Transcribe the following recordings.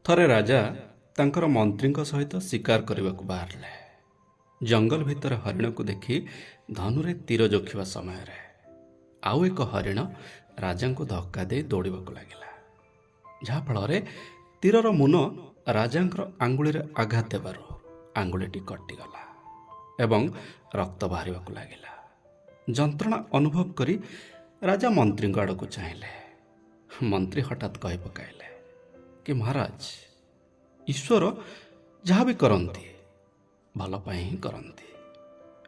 ଥରେ ରାଜା ତାଙ୍କର ମନ୍ତ୍ରୀଙ୍କ ସହିତ ଶିକାର କରିବାକୁ ବାହାରିଲେ। ଜଙ୍ଗଲ ଭିତରେ ହରିଣକୁ ଦେଖି ଧନୁରେ ତୀର ଯୋଖିବା ସମୟରେ ଆଉ ଏକ ହରିଣ ରାଜାଙ୍କୁ ଧକ୍କା ଦେଇ ଦୌଡ଼ିବାକୁ ଲାଗିଲା। ଯାହାଫଳରେ ତୀରର ମୁନ ରାଜାଙ୍କର ଆଙ୍ଗୁଳିରେ ଆଘାତ ଦେବାରୁ ଆଙ୍ଗୁଳିଟି କଟିଗଲା ଏବଂ ରକ୍ତ ବାହାରିବାକୁ ଲାଗିଲା। ଯନ୍ତ୍ରଣା ଅନୁଭବ କରି ରାଜା ମନ୍ତ୍ରୀଙ୍କ ଆଡ଼କୁ ଚାହିଁଲେ। ମନ୍ତ୍ରୀ ହଠାତ୍ କହି ପକାଇଲେ କି ମହାରାଜ, ଈଶ୍ୱର ଯାହା ବି କରନ୍ତି ଭଲ ପାଇଁ ହିଁ କରନ୍ତି।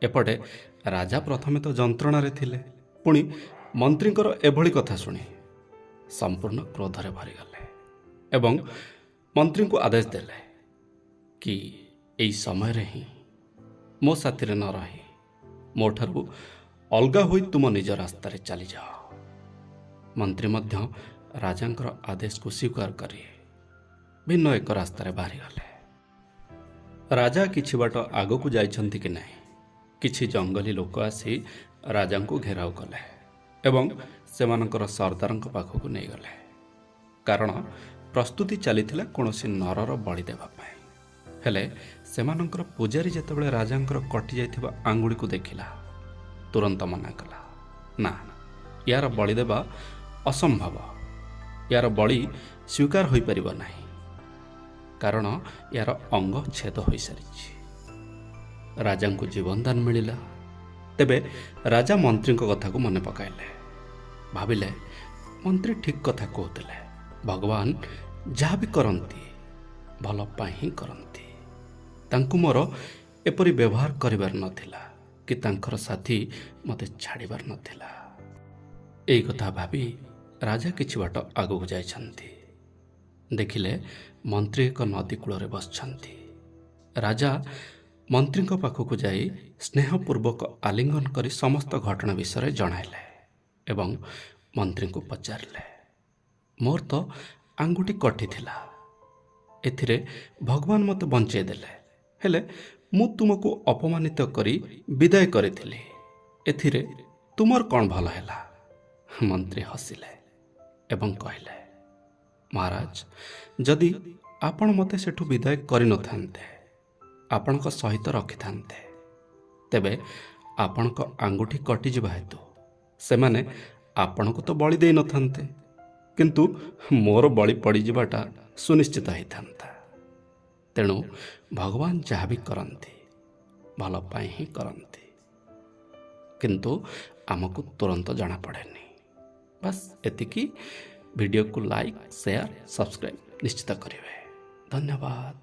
ଏପଟେ ରାଜା ପ୍ରଥମେ ତ ଯନ୍ତ୍ରଣାରେ ଥିଲେ, ପୁଣି ମନ୍ତ୍ରୀଙ୍କର ଏଭଳି କଥା ଶୁଣି ସମ୍ପୂର୍ଣ୍ଣ କ୍ରୋଧରେ ଭରିଗଲେ ଏବଂ ମନ୍ତ୍ରୀଙ୍କୁ ଆଦେଶ ଦେଲେ କି ଏହି ସମୟରେ ହିଁ ମୋ ସାଥିରେ ନ ରହି ମୋ ଠାରୁ ଅଲଗା ହୋଇ ତୁମ ନିଜ ରାସ୍ତାରେ ଚାଲିଯାଅ। ମନ୍ତ୍ରୀ ମଧ୍ୟ ରାଜାଙ୍କର ଆଦେଶକୁ ସ୍ୱୀକାର କରି ଭିନ୍ନ ଏକ ରାସ୍ତାରେ ବାହାରିଗଲେ। ରାଜା କିଛି ବାଟ ଆଗକୁ ଯାଇଛନ୍ତି କି ନାହିଁ, କିଛି ଜଙ୍ଗଲୀ ଲୋକ ଆସି ରାଜାଙ୍କୁ ଘେରାଉ କଲେ ଏବଂ ସେମାନଙ୍କର ସର୍ଦ୍ଦାରଙ୍କ ପାଖକୁ ନେଇଗଲେ। କାରଣ ପ୍ରସ୍ତୁତି ଚାଲିଥିଲା କୌଣସି ନରର ବଳି ଦେବା ପାଇଁ। ହେଲେ ସେମାନଙ୍କର ପୂଜାରୀ ଯେତେବେଳେ ରାଜାଙ୍କର କଟିଯାଇଥିବା ଆଙ୍ଗୁଳିକୁ ଦେଖିଲା, ତୁରନ୍ତ ମନା କଲା, ନା, ୟାର ବଳି ଦେବା ଅସମ୍ଭବ, ୟାର ବଳି ସ୍ୱୀକାର ହୋଇପାରିବ ନାହିଁ, କାରଣ ୟାର ଅଙ୍ଗ ଛେଦ ହୋଇସାରିଛି। ରାଜାଙ୍କୁ ଜୀବନଦାନ ମିଳିଲା। ତେବେ ରାଜା ମନ୍ତ୍ରୀଙ୍କ କଥାକୁ ମନେ ପକାଇଲେ। ଭାବିଲେ ମନ୍ତ୍ରୀ ଠିକ୍ କଥା କହୁଥିଲେ, ଭଗବାନ ଯାହା ବି କରନ୍ତି ଭଲ ପାଇଁ ହିଁ କରନ୍ତି। ତାଙ୍କୁ ମୋର ଏପରି ବ୍ୟବହାର କରିବାର ନଥିଲା କି ତାଙ୍କର ସାଥୀ ମୋତେ ଛାଡ଼ିବାର ନଥିଲା। ଏଇ କଥା ଭାବି ରାଜା କିଛି ବାଟ ଆଗକୁ ଯାଇଛନ୍ତି। ଦେଖିଲେ ମନ୍ତ୍ରୀ ଏକ ନଦୀ କୂଳରେ ବସିଛନ୍ତି। ରାଜା ମନ୍ତ୍ରୀଙ୍କ ପାଖକୁ ଯାଇ ସ୍ନେହପୂର୍ବକ ଆଲିଙ୍ଗନ କରି ସମସ୍ତ ଘଟଣା ବିଷୟରେ ଜଣାଇଲେ ଏବଂ ମନ୍ତ୍ରୀଙ୍କୁ ପଚାରିଲେ, ମୋର ତ ଆଙ୍ଗୁଠି କଟିଥିଲା, ଏଥିରେ ଭଗବାନ ମୋତେ ବଞ୍ଚାଇ ଦେଲେ, ହେଲେ ମୁଁ ତୁମକୁ ଅପମାନିତ କରି ବିଦାୟ କରିଥିଲି, ଏଥିରେ ତୁମର କ'ଣ ଭଲ ହେଲା? ମନ୍ତ୍ରୀ ହସିଲେ ଏବଂ କହିଲେ, ମହାରାଜ, ଯଦି ଆପଣ ମୋତେ ସେଠୁ ବିଦାୟ କରିନଥାନ୍ତେ, ଆପଣଙ୍କ ସହିତ ରଖିଥାନ୍ତେ, ତେବେ ଆପଣଙ୍କ ଆଙ୍ଗୁଠି କଟିଯିବା ହେତୁ ସେମାନେ ଆପଣଙ୍କୁ ତ ବଳି ଦେଇନଥାନ୍ତେ, କିନ୍ତୁ ମୋର ବଳି ପଡ଼ିଯିବାଟା ସୁନିଶ୍ଚିତ ହେଇଥାନ୍ତା। ତେଣୁ ଭଗବାନ ଯାହା ବି କରନ୍ତି ଭଲ ପାଇଁ ହିଁ କରନ୍ତି, କିନ୍ତୁ ଆମକୁ ତୁରନ୍ତ ଜଣାପଡ଼େନି। ବାସ୍ ଏତିକି। ଭିଡ଼ିଓକୁ ଲାଇକ୍, ସେୟାର, ସବସ୍କ୍ରାଇବ୍ ନିଶ୍ଚିତ କରିବେ। ଧନ୍ୟବାଦ।